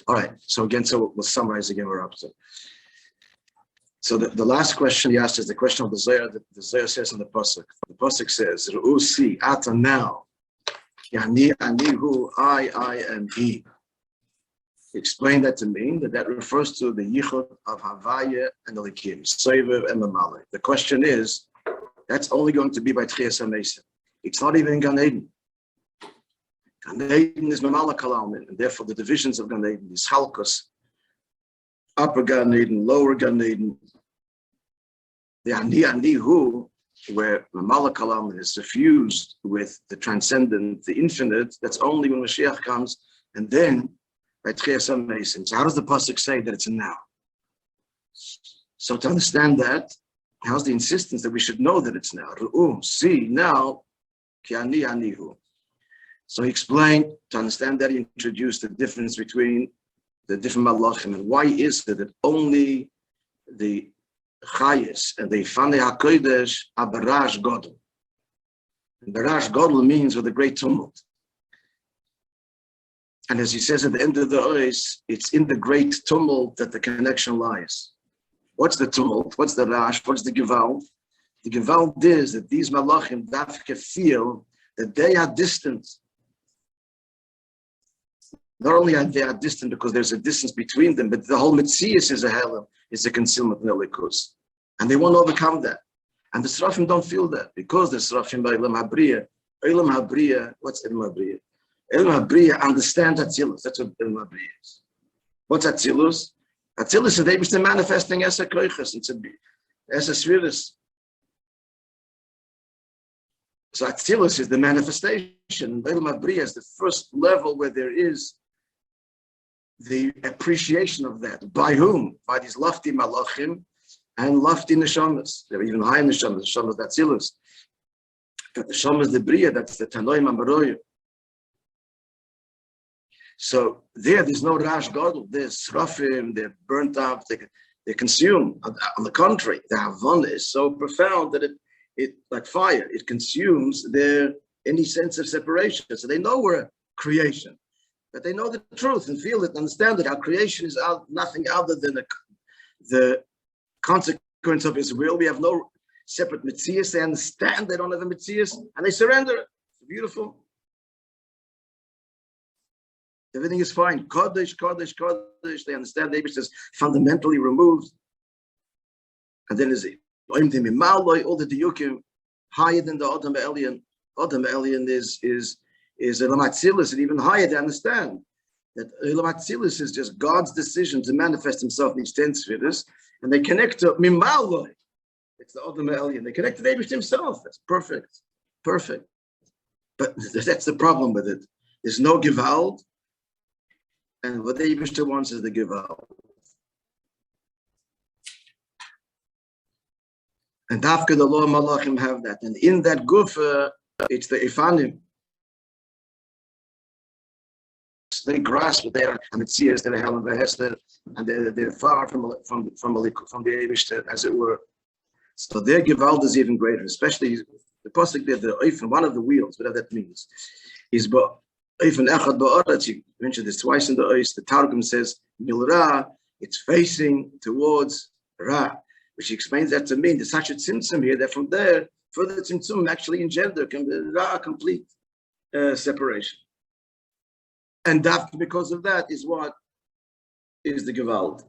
All right. So again, we'll summarize again. We're up to. So the last question he asked is the question of the Zohar. The Zohar says in the pasuk. The pasuk says, "Ru'u si ata now, yani anihu I am he." Explain that to me. That refers to the yichud of Havaya and Elikim, Sovev and Mamalik. The question is, that's only going to be by Tchias HaMesim. It's not even in Gan Eden. Gan Eden is Mamalik Alamin, and therefore the divisions of Gan Eden is Halkos, upper Gan Eden, lower Gan Eden. The Anihu, where Mamalik Alamin is suffused with the transcendent, the infinite, that's only when Mashiach comes, and then by Tchias HaMesim. So how does the pasuk say that it's a now? So to understand that, how's the insistence that we should know that it's now? Ru'u, see, now, ki ani anihu. So he explained, to understand that, he introduced the difference between the different malachim, and why is it that only the chayes and the Fanei HaKodesh are barash godel. And barash godel means with a great tumult. And as he says at the end of the ois, it's in the great tumult that the connection lies. What's the tumult? What's the rash? What's the gewalt? The gewalt is that these malachim dafke feel that they are distant. Not only are they distant because there's a distance between them, but the whole metzius is a hell, is a concealment in the likus. And they won't overcome that. And the Srafim don't feel that because the Srafim by Elam Habriya, what's Elam Habriya? Elam Habriya understand Atzilus. That's what Elam Habriya is. What's Atzilus? Atzilus is the manifesting Esa Koiches. It's Esa Svirus. So Atzilus is the manifestation. Elam Habriya is the first level where there is the appreciation of that. By whom? By these lofty malachim and lofty neshamas. They're even high neshamas. Neshamas Atzilus. But the neshamas the Bria, that's the Tanoim Amaroyim. So there's no rash gadol. There's srafim. They're burnt up. They consume. On the contrary, the havana is so profound that it like fire. It consumes any sense of separation. So they know we're a creation, but they know the truth and feel it and understand that our creation is nothing other than the consequence of His will. We have no separate metzias. They understand they don't have a metzias, and they surrender it. It's beautiful. Everything is fine. Kodesh, Kodesh, Kodesh. They understand the Eibush is fundamentally removed. And then is all the diyukim higher than the Adam Elyon. Adam Elyon is Elam Atzilus, and even higher. They understand that Elam Atzilus is just God's decision to manifest Himself in these 10 spheres, and they connect to Mimaloi. It's the Adam Elyon. They connect to the Eibush Himself. That's perfect, perfect. But that's the problem with it. There's no Gewalt. And what the Eibush wants is the Gewalt. And Dafka, the law Malachim have that. And in that Gufa, it's the Ifanim. They grasp what they are, and it sees that hell and Behester, and they're far from the Eibush, as it were. So their Gewalt is even greater, especially the pasuk there, the Eifan, one of the wheels, whatever that means, is but Eifan Echad Ba'aretz. You mentioned this twice in the Ois. The Targum says Milra, it's facing towards Ra, which explains that to mean there's such a tzimtzum here that from there further tzimtzum actually engender can be Ra, complete separation. And that because of that is what is the Gewalt.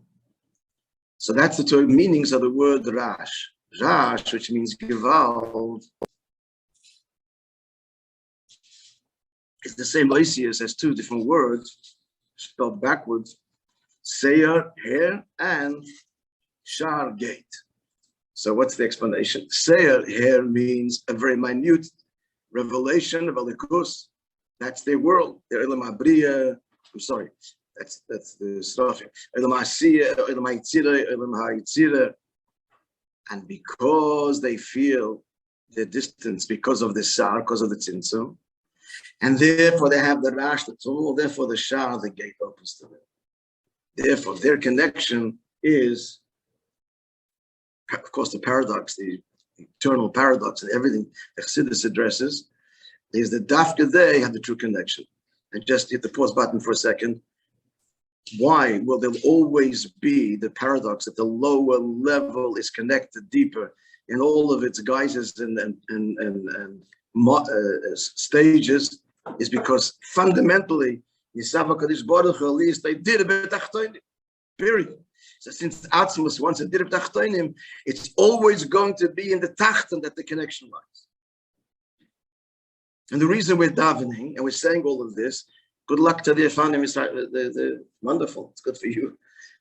So that's the two meanings of the word Rash. Rash, which means Gewalt, is the same Lysias as two different words spelled backwards: Seir, hair, and Shar, gate. So what's the explanation? Seir, hair, means a very minute revelation of Alikus. That's their world. Their Elam Habriya. I'm sorry. That's the stuff. Elam Hasiya, Elam Hayitzira, Elam Hayitzira. And because they feel the distance, because of the Shar, because of the Tzimtzum, and therefore they have the Rash, the Tumul, therefore the Shar, the gate opens to them. Therefore, their connection is, of course, the paradox, the eternal paradox, and everything that Chassidus addresses is that Dafka they have the true connection. And just hit the pause button for a second. Why will there always be the paradox that the lower level is connected deeper in all of its guises and stages? Is because fundamentally, at least they did a bit of period. So since Atzmus wants a dirb tachtonim, it's always going to be in the tachton that the connection lies. And the reason we're davening and we're saying all of this, good luck to the Afanim, the wonderful, it's good for you.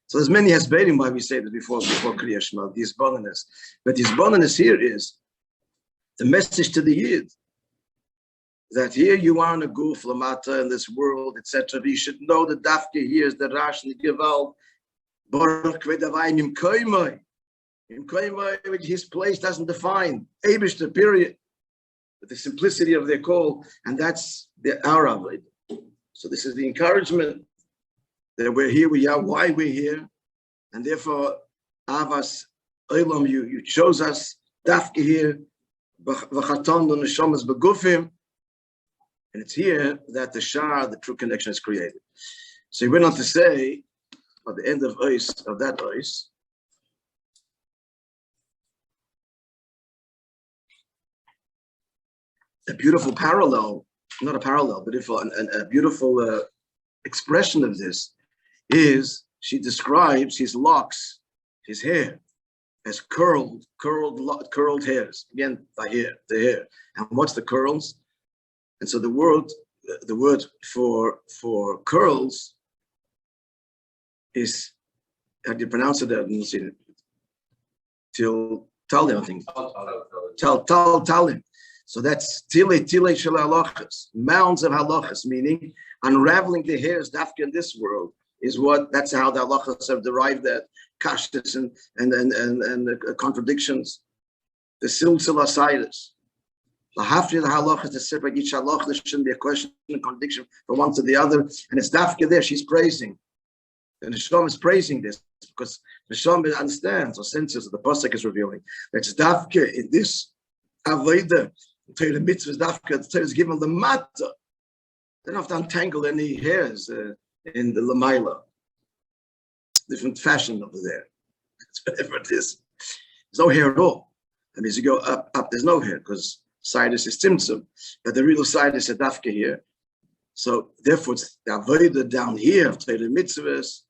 So there's many hasberim why we say this before Kriya Shema, the Yisboninus. But the Yisboninus here is the message to the Yid, that here you are in a goof, lamata, in this world, etc. You should know that Dafke here is the Rash and the Gewalt, his place doesn't define Eibishter, period. But the simplicity of their call, and that's our avodah. So this is the encouragement that we're here, we are why we're here, and therefore Avas Olam, you chose us, Dafke here, V'chaton l'neshamas begufim, and it's here that the Shah, the true connection, is created. So he went on to say, at the end of that ois, a beautiful parallel, not a parallel, but a beautiful expression of this is she describes his locks, his hair, as curled hairs. Again, the hair. And what's the curls? And so the word for curls is, how do you pronounce it? Till talim, I think. Talim. So that's tile shel halachas, mounds of halachas, meaning unraveling the hairs dafka in this world is that's how the halachas have derived that kashtas and contradictions. The silsila sidus. The halachas, the separate each halach, there shouldn't be a question and contradiction from one to the other. And it's dafka there, she's praising. And the Shalom is praising this because the Shalom understands or senses that the Pasuk is revealing. It's dafka in this avodah. The mitzvah is dafka. The Torah is given the matter. They don't have to untangle any hairs in the lamaila. Different fashion over there. It's whatever it is. There's no hair at all. And as you go up, there's no hair because sidus is tzimtzum. But the real sidus is dafka here. So therefore, it's the avodah down here of Torah mitzvahs,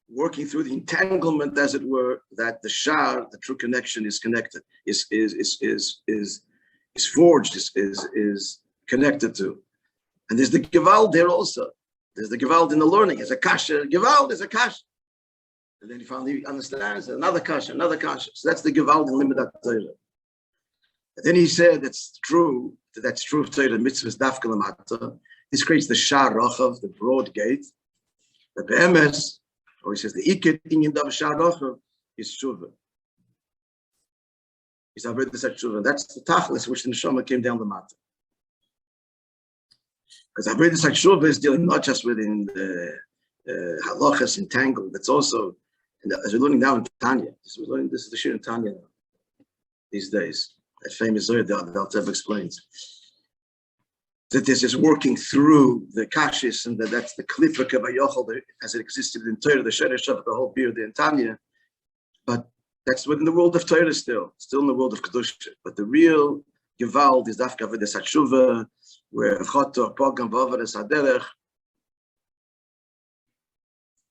working through the entanglement, as it were, that the shar, the true connection, is connected, is forged, is connected to. And there's the gewalt there also. There's the gewalt in the learning. It's a kasha. Gewalt is a kasha. And then he finally understands another kasha, another kasha. So that's the gewalt in limited Torah. And then he said that's true of Torah mitzvahs dafka lamata. This creates the shar rochav, the broad gate. The be'emes, or he says the iket inyan dav shar rochav is tshuva. He's avodah tshuva. That's the tachlis which the neshama came down the matter. Because avodah tshuva is dealing not just within the halachas entangled, it's also, as we're learning now in Tanya. This is the shir in Tanya now, these days. That famous Zohar that Altev explains. That this is working through the kashis, and that's the klifa kavayochel as it existed in Torah, the sheresh of the whole period in Tanya. But that's within the world of Torah still in the world of Kedusha. But the real Gewalt is dafka avodas hatshuva, where chotor pogam v'avodas haderech.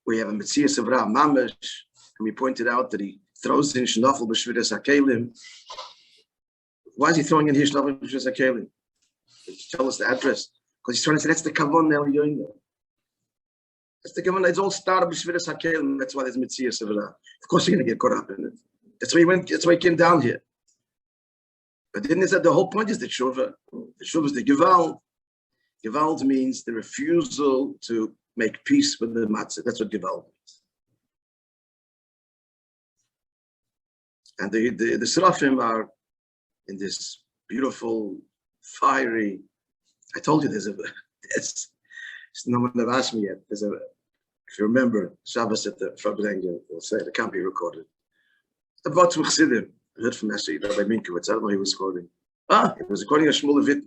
We have a Metzias of Ra Mamash, and we pointed out that he throws in shnafel b'shviras hakelim. Why is he throwing in here shnafel b'shviras hakelim? Tell us the address, because he's trying to say that's the kavon now. That's the kavon. It's all started b'shviras hakelim. That's why there's Metzias of Ra. Of course, you're going to get caught up in it. That's why he went. That's why he came down here. But then he said the whole point is the tshuva. The tshuva is the gewalt. Gewalt means the refusal to make peace with the matzah. That's what gewalt means. And the seraphim are in this beautiful, fiery. I told you no one have asked me yet. If you remember, Shabbos at the Frabrengen will say it can't be recorded. About to Chassidim. I heard from Rabbi Minkowitz. I don't know he was quoting. He was quoting a Shmuel Levit,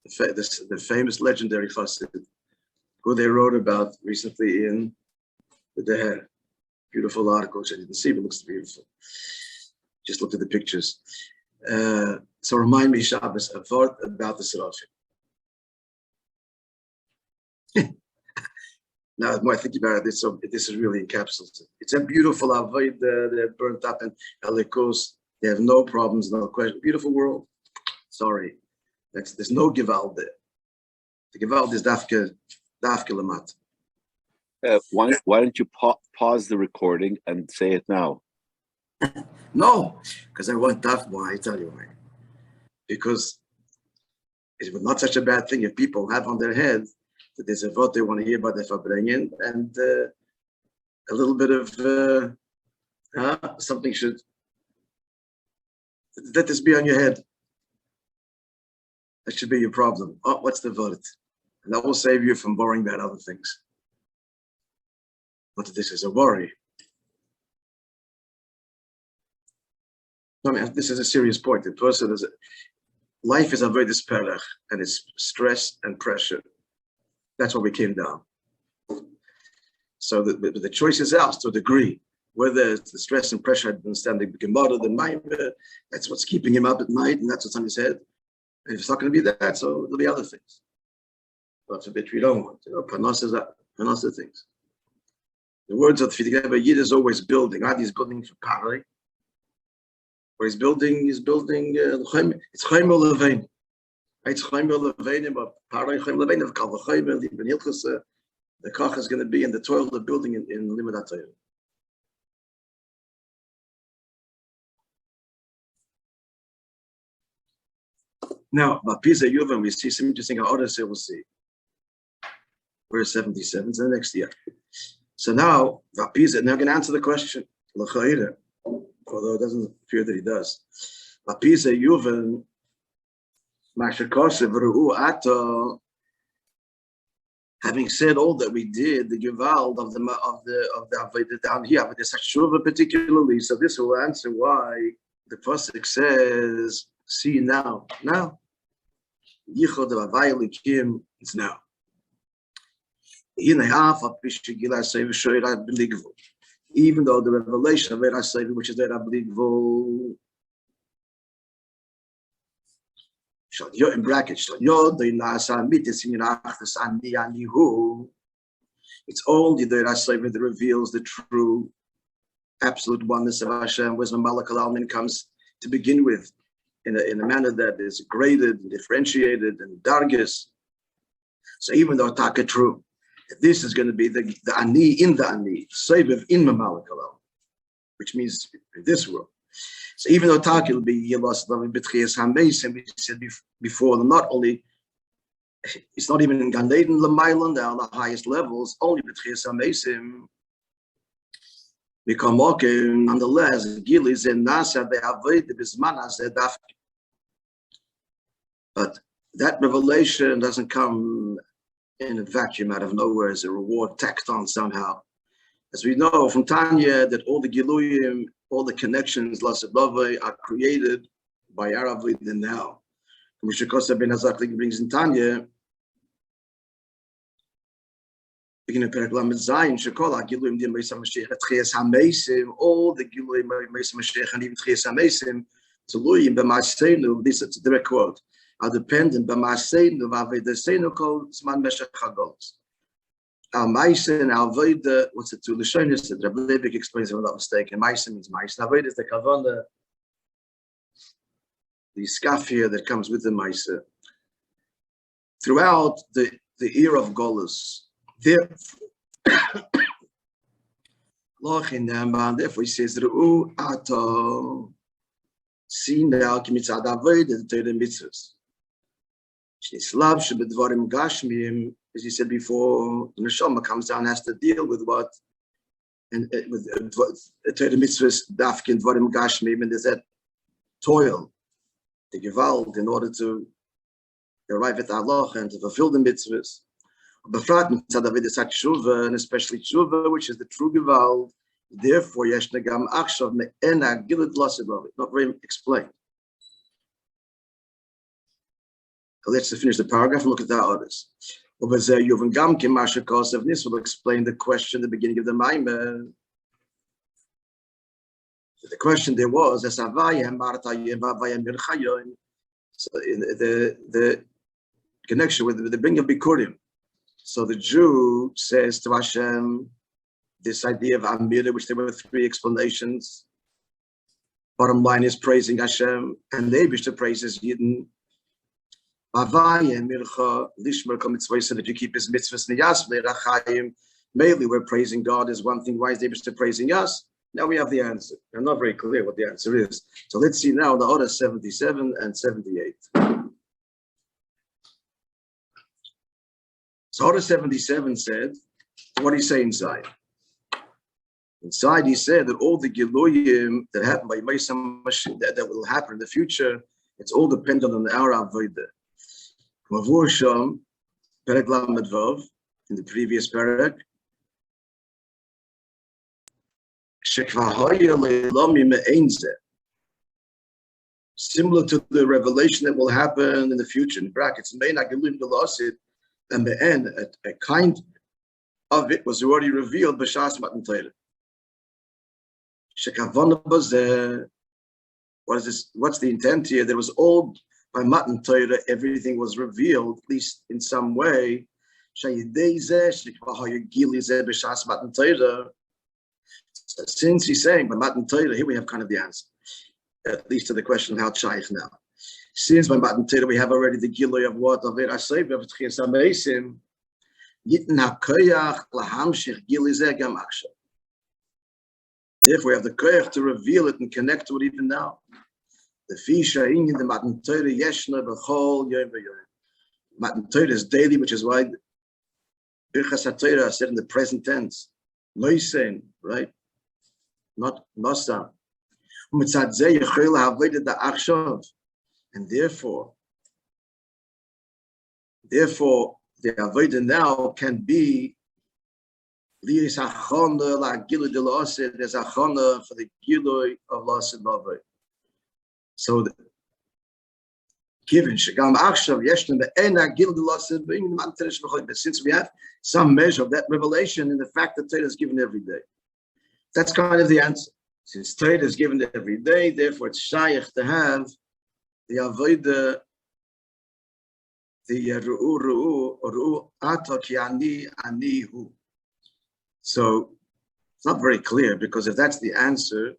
the famous legendary Chassid. who they wrote about recently in the head. Beautiful article, which I didn't see, but looks beautiful. Just looked at the pictures. So remind me, Shabbos, a word about the Serafim. Now, the more I think about it, so this is really encapsulated. It's a beautiful avoid. They're burnt up in Elikos. They have no problems, no question. Beautiful world. Sorry, there's no Gewalt there. The Gewalt is dafke lamat. Why don't you pause the recording and say it now? No, because I want daf. Why? I tell you why. Because it was not such a bad thing if people have on their head that there's a vote they want to hear about the Fabrengen, and a little bit of something should let this be on your head. That should be your problem. Oh, what's the vote? And that will save you from worrying about other things. Not that this is a worry. I mean, this is a serious point. The person is, life is a very disparate, and it's stress and pressure. That's what we came down. So the choice is ours to a degree. Whether it's the stress and pressure, understanding the Gemara, the Maamar, that's what's keeping him up at night, and that's what's on his head. And if it's not going to be that, so there'll be other things. That's a bit we don't want. Panos is that. Panos are things. The words of the Fidei Yid is always building. He's building for Paray. Where he's building, it's Chaim Levein. It's Chaim Levein, but Paray Chaim Levein of Kal Chaim, the Kach is going to be in the toil of building in Limud HaTorah. Now, Vapiza Yuvan, we see some interesting Odyssey, we'll see. We're 77, so next year. So now, Vapiza, now I'm going to answer the question. Although it doesn't appear that he does. Vapiza Yuvan, Mashakoshe, V'ru'u Ato, having said all that we did, the Gewalt of the down here, but there's Shuva particularly, so this will answer why the Pasuk says, see now. Now. Yichod Avayli Kim, it's now. Even though the revelation of Ve'asayvi, which is there, in brackets, it's only the Ve'asayvi that reveals the true absolute oneness of Hashem, whereas the Malach Al-Almin comes to begin with in a manner that is graded and differentiated and dargis. So even though Taka true, this is going to be the Ani in the Ani, Seibev in Malach Al-Almin, which means in this world. So even though Taka will be Yelos Lavim B'tchias HaMeisim, we said before, not only, it's not even in Gan Eden, L'maylan, they're on the highest levels, only B'tchias HaMeisim. Nonetheless, Gilis and Nasa, they avoid the Bismanas, but that revelation doesn't come in a vacuum out of nowhere as a reward tacked on somehow. As we know from Tanya, that all the Giluyim, all the connections, are created by Aravid and now. Moshe Kosa ben Hazaklik brings in Tanya, beginning of Perek Zayin, Shekola Giluyim Dim Meisa Mashiach Tchias HaMeisim, all the Giluyim Meisa Mashiach and even Tchias HaMeisim, Tzuluyim B'Maseinu, this is a direct quote, are dependent B'Maseinu V'Avedaseinu Kol Zman Meshach HaGolos. Al-Maisa and Al-Veda, what's it to the Shonis that Rabbi Leibik explains if I'm not mistaken. Maisa means Maisa. Al-Veda is the Kavana, the Skafia that comes with the Maisa. Throughout the era of Golus, therefore he says, Ru'u Ato, see now, Kimitzad Al-Veda, the Torah mitzvahs. Shnislav Shebedvarim Gashmim, as you said before, the Neshama comes down and has to deal with what, and with the Torah mitzvahs, Dafkin Dvarim Gashmim, and there's that toil, the Gewalt, in order to arrive at Allah and to fulfill the mitzvahs. Befrat Mitzad Avodas HaTshuva, and especially Tshuva, which is the true Gewalt. Therefore, Yeshna Gam Achshav Me'ena Gilad Lasidov. Not very explained. Let's finish the paragraph and look at the others. Over there, Yuvan Gamkim Mashakos of this will explain the question at the beginning of the Maamar. The question there was, so the connection with the bringing of Bikurim. So the Jew says to Hashem, this idea of Amira, which there were three explanations. Bottom line is praising Hashem, and the Eibishter praises Yidden. That you keep his mitzvahs, mainly we're praising God is one thing. Why is the Eibishter praising us? Now we have the answer. I'm not very clear what the answer is. So let's see now the order 77 and 78. So order 77 said, what do you say inside? Inside he said that all the Giluyim that happened by Moishe that will happen in the future, it's all dependent on our Avodah. Mavur Perek Lamed Vav, in the previous Perek, similar to the revelation that will happen in the future, in brackets, and the end, a kind of it was already revealed, B'shas Matan Torah. What is this? What's the intent here? There was all by Matan Torah, everything was revealed, at least in some way. So since he's saying by Matan Torah, here we have kind of the answer, at least to the question of ha'tshech now. Since by Matan Torah we have already the Giloy of what of it, therefore we have the koyach to reveal it and connect to it even now. The fisha in the Matan Torah yeshna b'chol yom v'yom. Matan Torah is daily, which is why Birchas HaTorah said in the present tense, Moishe, right? Not Nosa. And therefore, the avodah now can be there's achana for the giloy of lasid lavay. So given shagam akshav yeshna be'ena giloy lasid being the manteresh b'cholim. But since we have some measure of that revelation in the fact that Torah is given every day, that's kind of the answer. Since Torah is given every day, therefore it's shaykh to have the avodah, the ru'u ato ki ani hu. So it's not very clear, because if that's the answer,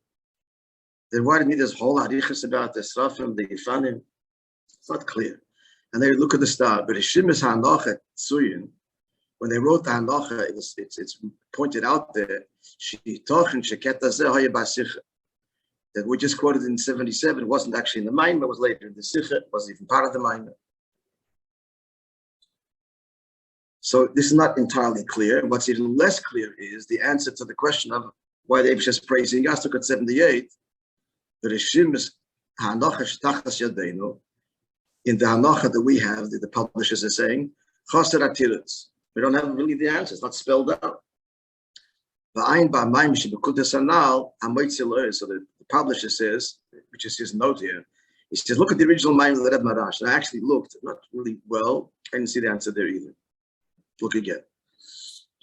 then why do you need this whole harichas about the srafim, the yifanim? It's not clear. And they look at the star, but Hashimis ha'anocha tzuyin, when they wrote the halacha, it's pointed out there, that we just quoted in 77, it wasn't actually in the Maamar, it was later in the Sikha, it wasn't even part of the Maamar. So this is not entirely clear. What's even less clear is the answer to the question of why the Eibush is praising us. Look at 78. The Rishim is ha'anocha shetachas yadeinu. In the halacha that we have, the publishers are saying, chaser atiritz. We don't have really the answer. It's not spelled out. So the publisher says, which is his note here, he says, look at the original Maamar of the Rebbe Marash. And I actually looked, not really well. I didn't see the answer there either. Look again.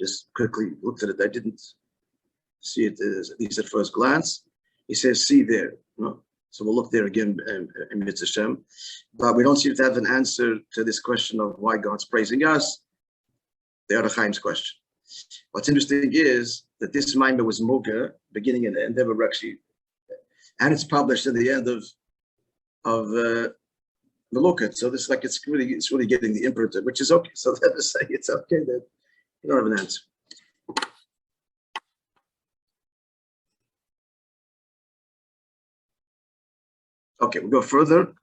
Just quickly looked at it. I didn't see it, at least at first glance. He says, see there. No. So we'll look there again in Mitzvah Shem. But we don't seem to have an answer to this question of why God's praising us. The other Chaim's question. What's interesting is that this Maamar was Moga, beginning and end. They were actually, and it's published at the end of the Loket. So this like it's really getting the imperative, which is okay. So let us say it's okay that you don't have an answer. Okay, we'll go further.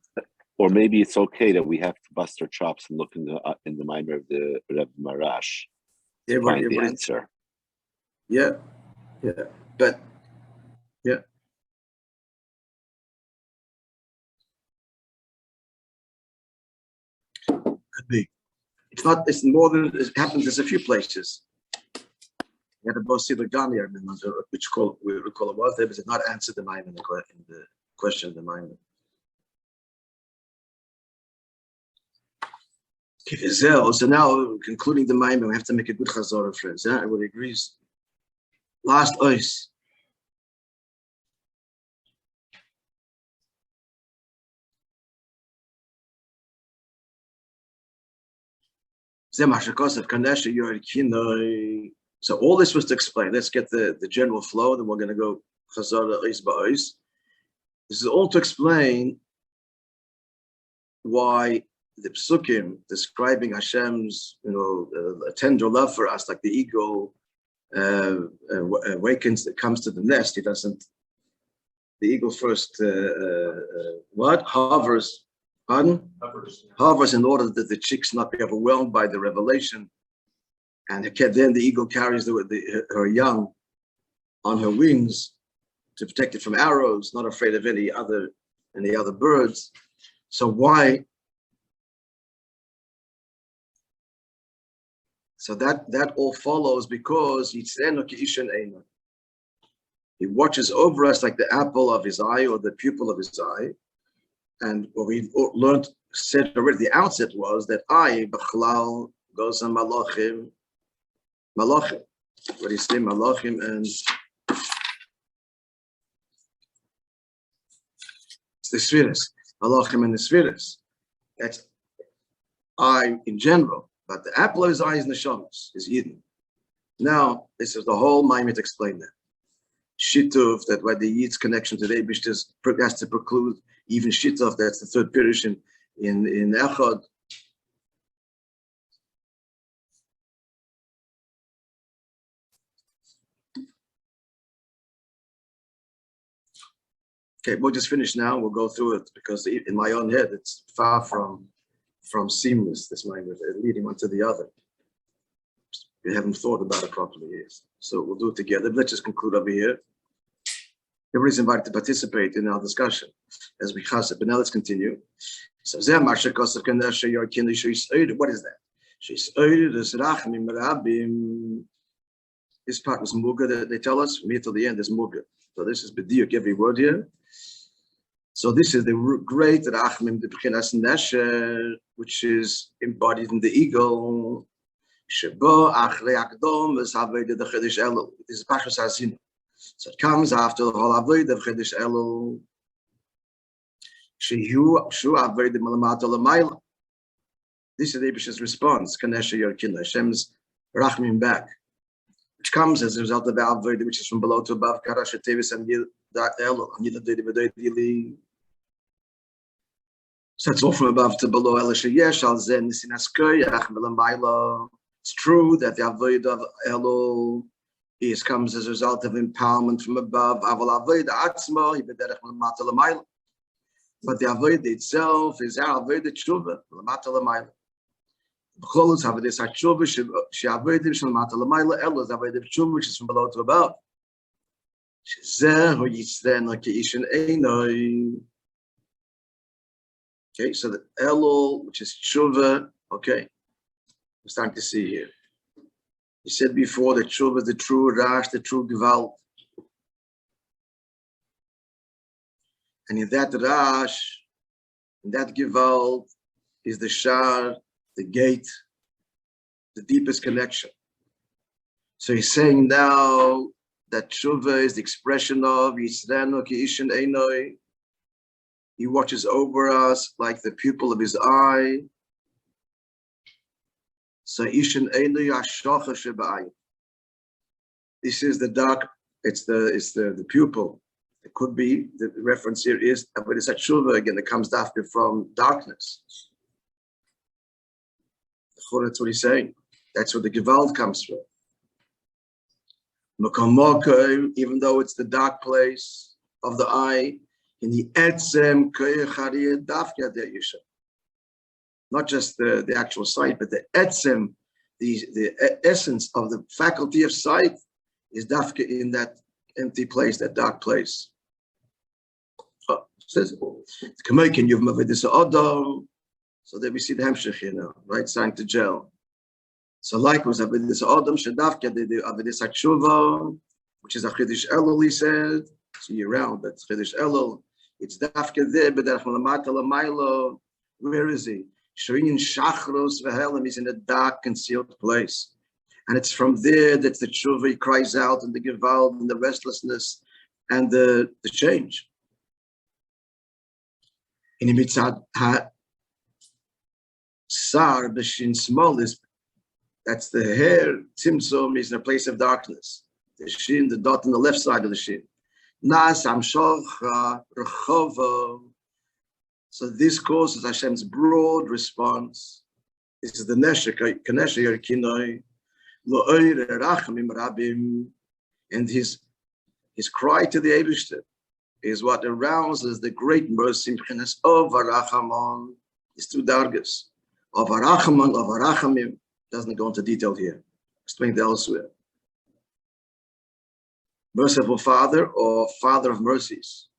Or maybe it's okay that we have to bust our chops and look in the Maamar of the Rebbe Marash to find the answer. Yeah, but yeah. Could be. It's not. It's more than it happens. There's a few places. We had a bossy Gami, I remember, which we recall it was there, but did not answer the Maamar in the question of the Maamar. So now, concluding the maamar, we have to make a good chazorah, friends. Everybody agrees. Last ois. So all this was to explain. Let's get the general flow, then we're going to go chazorah ois ba'ois. This is all to explain why the psukim describing Hashem's, a tender love for us, like the eagle awakens, it comes to the nest. He doesn't. The eagle first hovers. Pardon? Hovers in order that the chicks not be overwhelmed by the revelation, and then the eagle carries her young on her wings to protect it from arrows, not afraid of any other birds. So why? So that all follows because he watches over us like the apple of his eye or the pupil of his eye. And what we said already at the outset was that I, B'chlal, goes on Malachim. What do you say, Malachim and it's the Spheres. Malachim and the Spheres. That's I in general. But the apple of his eye is Neshamas, is Eden. Now, this is the whole maamar to explain that. Shituf, that why the Yid's connection to the Eibush has to preclude even Shituf, that's the third pirish in Echad. Okay, we'll just finish now. We'll go through it because in my own head, it's far from seamless, this maamar, leading one to the other. We haven't thought about it properly yet. So we'll do it together. Let's just conclude over here. Everybody's invited to participate in our discussion as we chassid. But now let's continue. So what is that? This part was muga that they tell us. From here till the end is muga. So this is b'diuk, every word here. So this is the great rachmim, the b'chinas nesher, which is embodied in the eagle. Shebo achrei akdom v'saved the chedesh elul. This is pashas haazinu. So it comes after the whole avoid of chedesh elul. Shehu avoid the malamata l'mayla. This is the Eibish's response. K'nesher yor kino. Hashem's rachmim back, which comes as a result of the avoid, which is from below to above. Karash tevis and elul. So it's all from above to below. It's true that the avoid of elul comes as a result of empowerment from above. But the avoid itself is our avoid tshuva, which is from below to above. Okay, so the elul, which is tshuva, okay, we're starting to see here. He said before that tshuva is the true rash, the true gewalt. And in that rash, in that gewalt, is the shar, the gate, the deepest connection. So he's saying now that tshuva is the expression of Yisrenu ki ishin einoi. He watches over us like the pupil of his eye. So ishin einoi hashocha sheba'ayin. This is the dark. It's the pupil. It could be the reference here is, but it's a tshuva again that comes after from darkness. That's what he's saying. That's where the gewalt comes from. Even though it's the dark place of the eye, in the etzem not just the actual sight, but the etzem, the essence of the faculty of sight is dafka in that empty place, that dark place. Says, so there we see the hemshech here now, right? Starting to gel. So likewise, avedis adam shedafka the avedis hatshuva, which is a chidish elul, he said. So year round, that's chidish elul. It's dafka there, but where is he? Shrin Shachros Vehelim is in a dark, concealed place. And it's from there that the tshuva cries out, and the gewalt, and the restlessness, and the change. In the mitzad ha-sar b'shin small is, that's the hair, tzimtzum is in a place of darkness. The shin, the dot on the left side of the shin. Nas amshocha rechova. So this causes Hashem's broad response. This is the k'nשר Kino, לאור רחמים רבים, and his cry to the Eibishter is what arouses the great mercy of Arachamon. It's two dargas of Arachamon, of Arachamim. Doesn't go into detail here. Explained elsewhere. Merciful Father, or Father of mercies.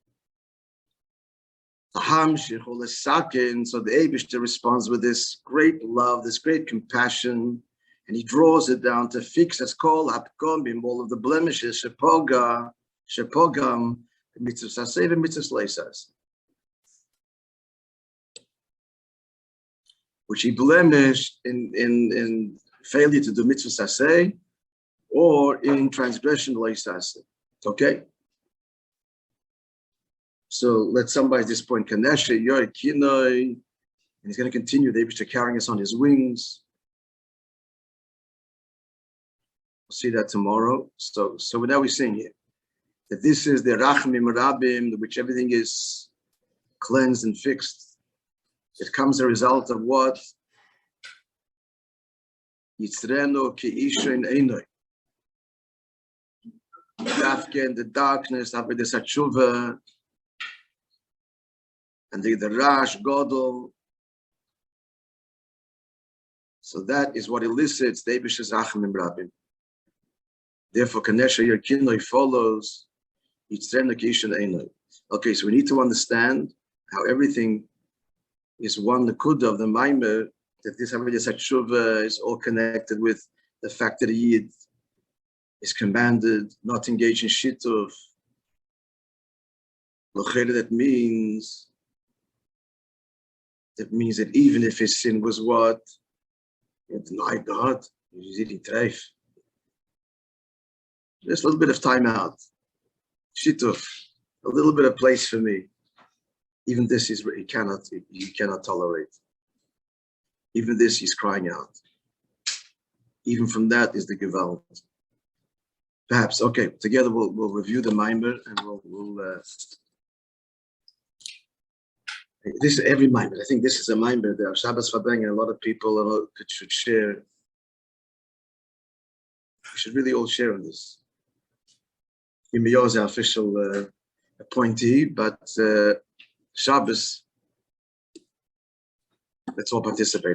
So the Eibishter responds with this great love, this great compassion, and he draws it down to fix as kol hapkomim, all of the blemishes, shepogam, mitzvahs aseh and mitzvahs leisas, which he blemished in failure to do mitzvahs aseh or in transgression leisas. Okay? So let's summarize this point. K'nשר, Yoir, Kino, and he's going to continue the Eibishter carrying us on his wings. We'll see that tomorrow. So now we're saying here that this is the Rachmim Rabim, which everything is cleansed and fixed. It comes a result of what? Yitzreno ke'isha in einoi. Dafke in the darkness, Avedis Hatshuva, and the Rash Godel. So that is what elicits the Eibishter's Rachmim Rabim. Therefore, K'nשר Kino follows Yitzreno ke'isha in einoi. Okay, so we need to understand how everything is one nekuda of the Maimer, that this Avedis Hatshuva is all connected with the fact that a Yid is commanded not to engage in shituf. That means that even if his sin was what? He denied God, he's eating treif. Just a little bit of time out. Shituf, a little bit of place for me. Even this is he cannot tolerate. Even this he's crying out. Even from that is the gewalt. Perhaps, okay, together we'll review the Maamar, and we'll this is every Maamar. I think this is a Maamar that Shabbos Fabeng and a lot of people should share. We should really all share in this. Yoir is our official appointee, but Shabbos, let's all participate.